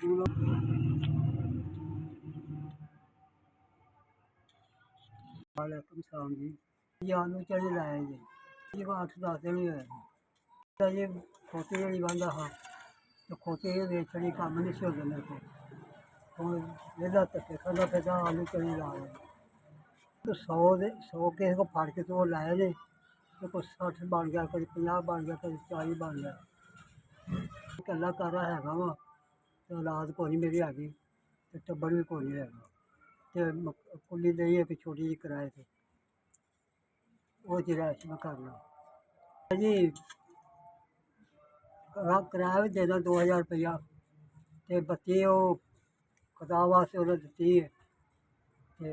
वालेकुम सलाम जी। ये आलू चने लाए जी। ये को 8-10 दिन ही होए। तो ये खोती जी बंदा हाँ तो खोती बेचने काम नहीं सी होंदे मेरे को हुण वेला धक्के खांदा फिरदा आलू चने ला रहे तो 100 किसी को फड़ के तो वो लाए ने तो कोई 60 बन गया कभी 50 बन गया कभी 40 बन गया कल्ला कारा हैगा वा ते औलाद कोई नहीं मेरी हैगी ते टब्बर भी कोई नहीं हैगा ते कुल्ली देई इक छोटी जी किराए ते वो च रैश मैं करना जी किराया भी देना 2000 रुपया ते बत्ती ओह् कताब वास्ते उन्हें दित्ती है ते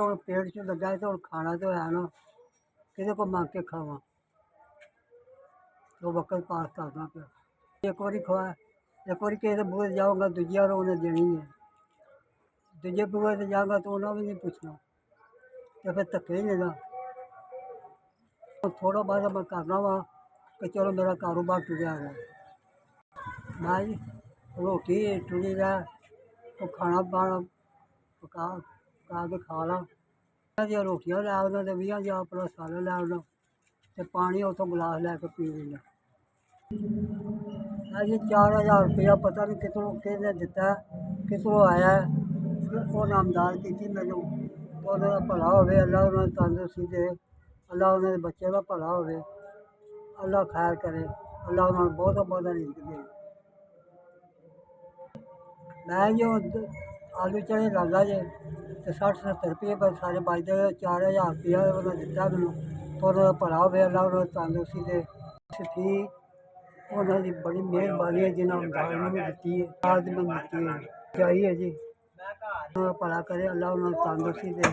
हुण पेट च लग्गा है तो हुण खाना तो है ना किहदे को मंग के खावां तो वक्त पास करना पिया एक बारी खवाया एक बारी किसी के बूहे जाऊँगा दूजी बार उन्हें देनी है दूजे बूहे ते जाऊँगा तो उन्हें भी नहीं पूछना तो फिर धक्के ही लेना थोड़ा बहुत मैं करना वा कि चलो मेरा कारोबार टुरिया है मैं जी रोटी टुरी दा तो खाना पाना पका पका के खा ला दियां रोटियां लै आउना ते 20,000 प्लस साले लै आउना ते पानी उत्थों गिलास लैके पी लेना जी 4000 रुपया पता नहीं कितों किसने दिता कितों आया वो नामदार की मैनू तो उन्होंने भला हो अल्लाह उन्होंने तंदुरुस्ती दे अल्लाह उन्होंने बच्चे का भला हो अल्लाह खैर करे अल्लाह उन्होंने बहुत बहुत रिज़्क दे मैं जो आलू चने लांदा जे तो 60-70 रुपये पर सारे बचते 4000 रुपया उन्होंने दिता मैनू तो उन्होंने भला हो अल्लाह उन्होंने तंदुरुस्ती दे थी उन्होंने बड़ी मेहरबानी है जिन्होंने दाल मैंने दी है आज मैं दी है चाहिए जी भला करे अल्लाह उन्होंने तंदुरुस्ती दे।